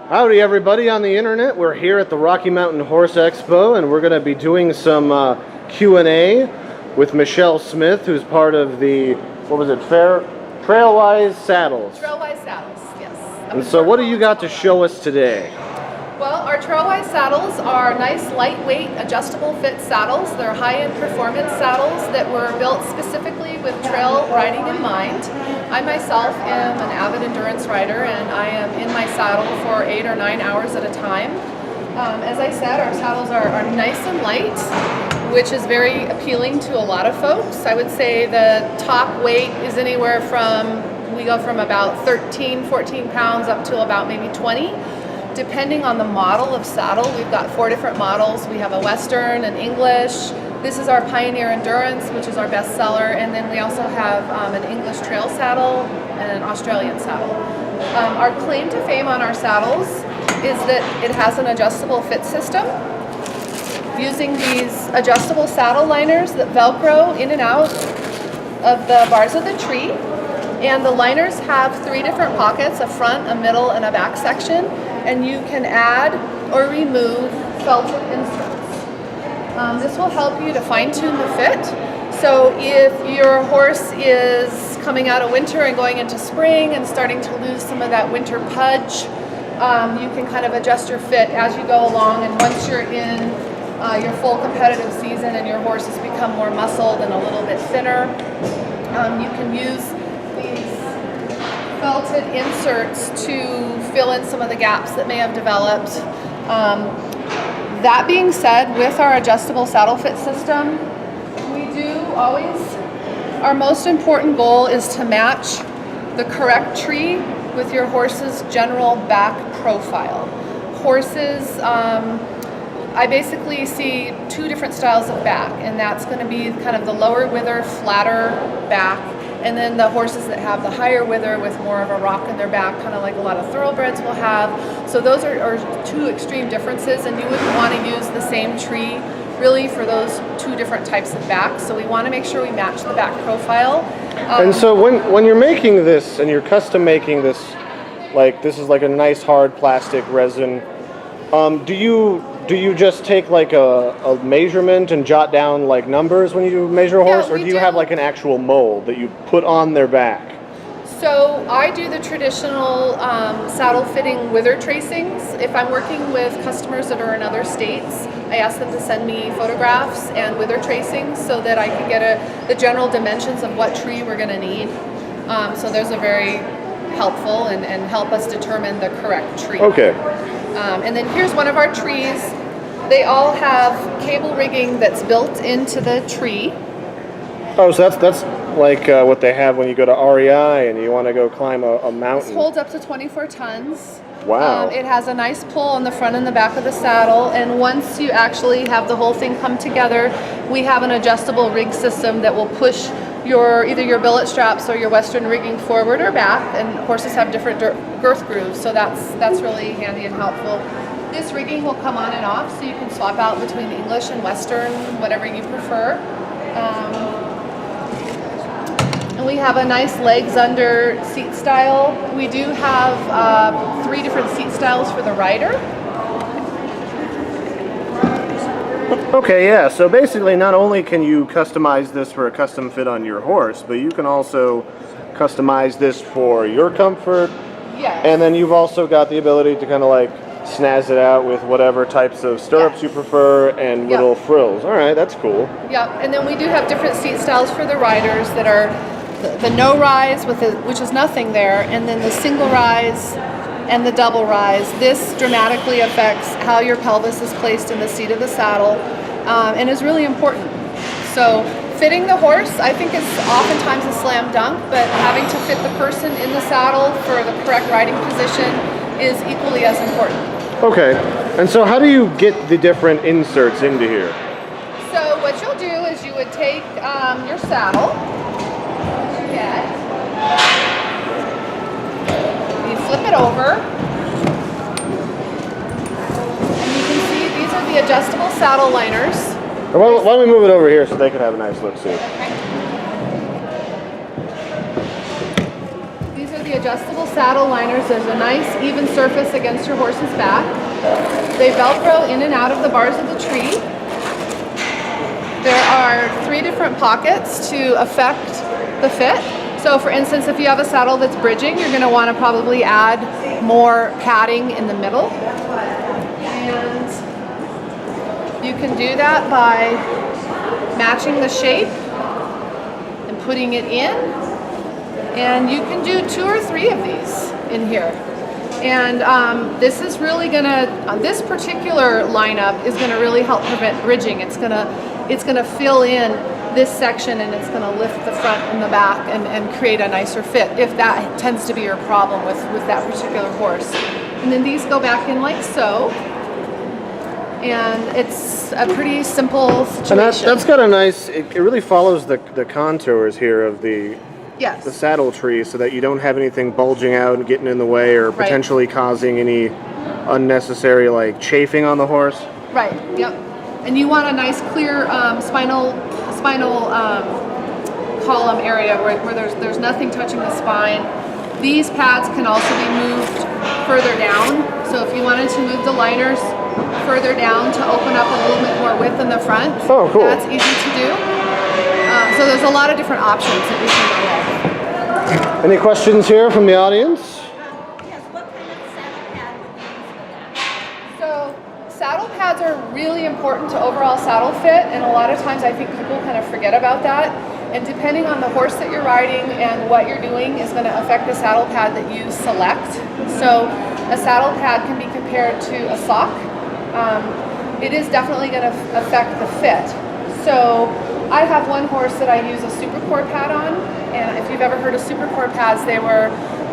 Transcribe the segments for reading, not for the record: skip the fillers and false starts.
Howdy everybody on the internet. We're here at the Rocky Mountain Horse Expo and we're going to be doing some Q&A with Michelle Smith, who's part of the, what was it, Trailwise Saddles. Trailwise Saddles, yes. And so what do you got to show us today? Well, our Trailwise Saddles are nice, lightweight, adjustable fit saddles. They're high-end performance saddles that were built specifically with trail riding in mind. I myself am an avid endurance rider and I am in my saddle for 8 or 9 hours at a time. As I said, our saddles are nice and light, which is very appealing to a lot of folks. I would say the top weight is anywhere from, we go from about 13, 14 pounds up to about maybe 20. Depending on the model of saddle, we've got 4 different models. We have a Western, an English. This is our Pioneer Endurance, which is our best seller. And then we also have an English trail saddle and an Australian saddle. Our claim to fame on our saddles is that it has an adjustable fit system. Using these adjustable saddle liners that Velcro in and out of the bars of the tree. And the liners have 3 different pockets, a front, a middle, and a back section. And you can add or remove felted inserts. This will help you to fine-tune the fit. So if your horse is coming out of winter and going into spring and starting to lose some of that winter pudge, you can kind of adjust your fit as you go along. And once you're in your full competitive season and your horse has become more muscled and a little bit thinner, you can use these felted inserts to fill in some of the gaps that may have developed. That being said, with our adjustable saddle fit system, we do always, our most important goal is to match the correct tree with your horse's general back profile. Horses, I basically see 2 different styles of back, and that's going to be kind of the lower wither, flatter back, and then the horses that have the higher wither with more of a rock in their back, kind of like a lot of thoroughbreds will have. So those are 2 extreme differences, and you wouldn't want to use the same tree really for those 2 different types of backs. So we want to make sure we match the back profile. And so when you're making this and you're custom making this, like this is like a nice hard plastic resin, do you just take like a measurement and jot down like numbers when you measure a horse, or do you have like an actual mold that you put on their back? So I do the traditional saddle fitting wither tracings. If I'm working with customers that are in other states, I ask them to send me photographs and wither tracings so that I can get the general dimensions of what tree we're going to need. So those are very helpful and help us determine the correct tree. Okay. And then here's one of our trees. They all have cable rigging that's built into the tree. Oh, so that's like what they have when you go to REI and you want to go climb a mountain. This holds up to 24 tons. Wow. It has a nice pull on the front and the back of the saddle, and once you actually have the whole thing come together, we have an adjustable rig system that will push either your billet straps or your Western rigging forward or back, and horses have different girth grooves, so that's really handy and helpful. This rigging will come on and off, so you can swap out between English and Western, whatever you prefer. And we have a nice legs under seat style. We do have 3 different seat styles for the rider. Okay, yeah, so basically not only can you customize this for a custom fit on your horse, but you can also customize this for your comfort. Yes. And then you've also got the ability to kind of like snazz it out with whatever types of stirrups you prefer and little frills. All right, that's cool. Yep, and then we do have different seat styles for the riders that are the no rise, which is nothing there, and then the single rise and the double rise. This dramatically affects how your pelvis is placed in the seat of the saddle, and is really important. So fitting the horse, I think, is oftentimes a slam dunk, but having to fit the person in the saddle for the correct riding position is equally as important. Okay, and so how do you get the different inserts into here? So what you'll do is you would take your saddle, you flip it over, and you can see these are the adjustable saddle liners. Why don't we move it over here so they can have a nice look see? Okay. These are the adjustable saddle liners, there's a nice even surface against your horse's back. They Velcro in and out of the bars of the tree. There are 3 different pockets to affect the fit. So for instance, if you have a saddle that's bridging, you're going to want to probably add more padding in the middle. And you can do that by matching the shape and putting it in. And you can do 2 or 3 of these in here. And this is really gonna, this particular lineup is gonna really help prevent bridging. It's gonna fill in this section, and it's gonna lift the front and the back and create a nicer fit, if that tends to be your problem with that particular horse. And then these go back in like so. And it's a pretty simple situation. And that's got a nice, it really follows the contours here of the saddle tree, so that you don't have anything bulging out and getting in the way, or potentially causing any unnecessary like chafing on the horse. Right, yep. And you want a nice clear spinal column area where there's nothing touching the spine. These pads can also be moved further down. So if you wanted to move the liners further down to open up a little bit more width in the front, oh, cool. That's easy to do. So there's a lot of different options that you can go with. Any questions here from the audience? Yes, what kind of saddle pad would you use for that? So saddle pads are really important to overall saddle fit, and a lot of times I think people kind of forget about that. And depending on the horse that you're riding and what you're doing is going to affect the saddle pad that you select. So a saddle pad can be compared to a sock. It is definitely going to affect the fit. So I have one horse that I use a Supercore pad on, and if you've ever heard of Supercore pads, the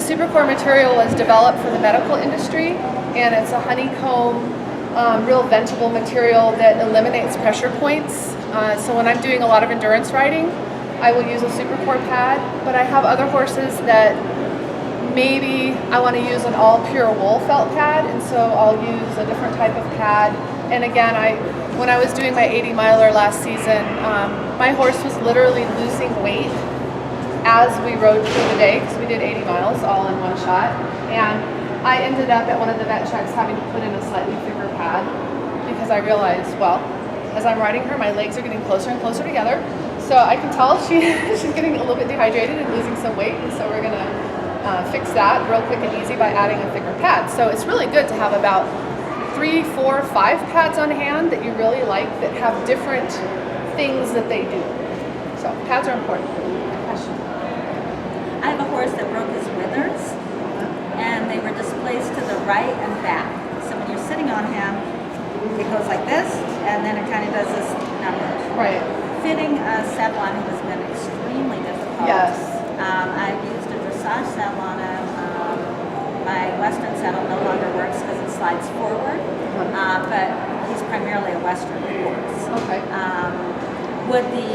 Supercore material was developed for the medical industry, and it's a honeycomb, real ventable material that eliminates pressure points. So when I'm doing a lot of endurance riding, I will use a Supercore pad, but I have other horses that maybe I want to use an all pure wool felt pad, and so I'll use a different type of pad. And again, when I was doing my 80 miler last season, my horse was literally losing weight as we rode through the day, because we did 80 miles all in one shot. And I ended up at one of the vet checks having to put in a slightly thicker pad, because I realized, well, as I'm riding her, my legs are getting closer and closer together. So I can tell she's getting a little bit dehydrated and losing some weight, and so we're gonna fix that real quick and easy by adding a thicker pad. So it's really good to have about 3, 4, 5 pads on hand that you really like, that have different things that they do. So pads are important. Question. I have a horse that broke his withers, and they were displaced to the right and back. So when you're sitting on him, it goes like this, and then it kind of does this number. Right. Fitting a saddle on him has been extremely difficult. Yes. I've used a dressage saddle on him. My Western saddle no longer works because it slides forward, but he's primarily a Western horse. Okay. Would the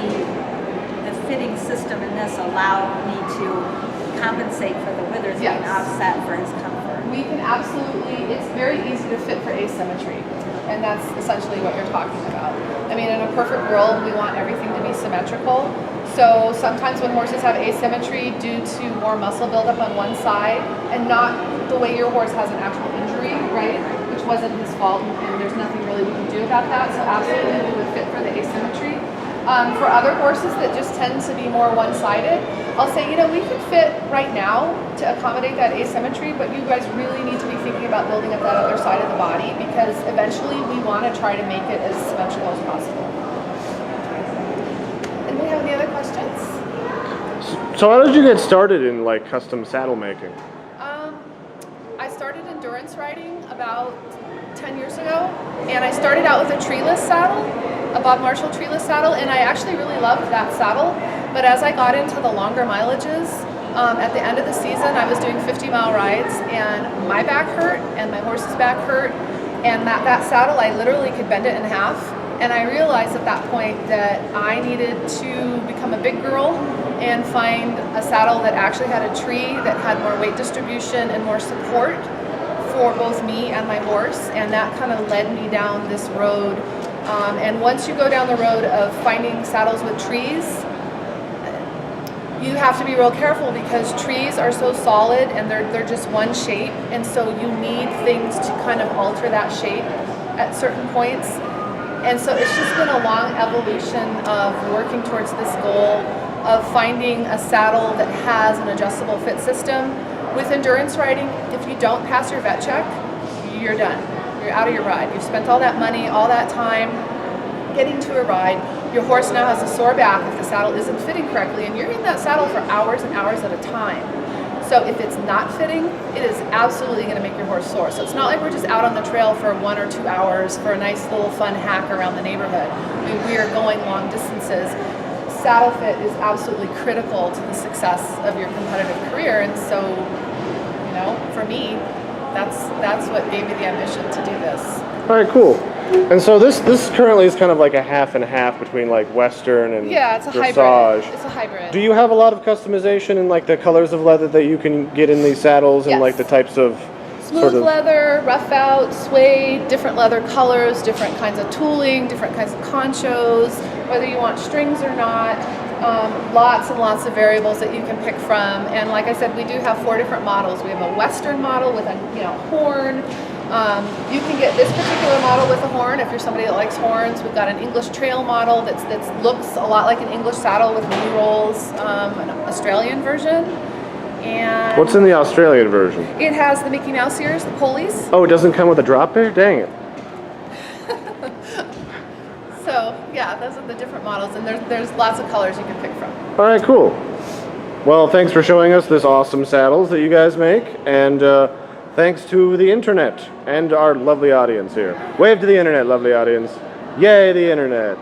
fitting system in this allow me to compensate for the withers being offset for his comfort? We can absolutely, it's very easy to fit for asymmetry, and that's essentially what you're talking about. I mean, in a perfect world, we want everything to be symmetrical. So sometimes when horses have asymmetry due to more muscle buildup on one side, and not the way your horse has an actual injury, right, which wasn't his fault, and there's nothing really we can do about that, so absolutely we would fit for the asymmetry. For other horses that just tend to be more one-sided, I'll say, we can fit right now to accommodate that asymmetry, but you guys really need to be thinking about building up that other side of the body, because eventually we want to try to make it as symmetrical as possible. And do we have any other questions? So how did you get started in like custom saddle making? I started endurance riding about 10 years ago, and I started out with a treeless saddle, a Bob Marshall treeless saddle, and I actually really loved that saddle. But as I got into the longer mileages, at the end of the season, I was doing 50-mile rides, and my back hurt, and my horse's back hurt, and that saddle, I literally could bend it in half. And I realized at that point that I needed to become a big girl and find a saddle that actually had a tree that had more weight distribution and more support for both me and my horse, and that kind of led me down this road. And once you go down the road of finding saddles with trees, you have to be real careful because trees are so solid and they're just one shape, and so you need things to kind of alter that shape at certain points. And so it's just been a long evolution of working towards this goal of finding a saddle that has an adjustable fit system. With endurance riding, if you don't pass your vet check, you're done. You're out of your ride. You've spent all that money, all that time getting to a ride. Your horse now has a sore back if the saddle isn't fitting correctly, and you're in that saddle for hours and hours at a time. So if it's not fitting, it is absolutely going to make your horse sore. So it's not like we're just out on the trail for 1 or 2 hours for a nice little fun hack around the neighborhood. I mean, we are going long distances. Saddle fit is absolutely critical to the success of your competitive career, and so, you know, for me, that's what gave me the ambition to do this. All right, cool. And so this currently is kind of like a half and half between like Western and Yeah, it's a dressage. hybrid. It's a hybrid. Do you have a lot of customization in like the colors of leather that you can get in these saddles and Yes. like the types of Smooth sort of leather, rough out, suede, different leather colors, different kinds of tooling, different kinds of conchos, whether you want strings or not. Lots and lots of variables that you can pick from. And like I said, we do have 4 different models. We have a Western model with a horn. You can get this particular model with a horn if you're somebody that likes horns. We've got an English trail model that looks a lot like an English saddle with knee rolls, an Australian version. And what's in the Australian version? it has the Mickey Mouse ears, the pulleys. Oh, it doesn't come with a drop bear? Dang it. So yeah, those are the different models, and there's lots of colors you can pick from. All right, cool. Well, thanks for showing us this awesome saddles that you guys make, and thanks to the internet and our lovely audience here. Wave to the internet, lovely audience. Yay, the internet.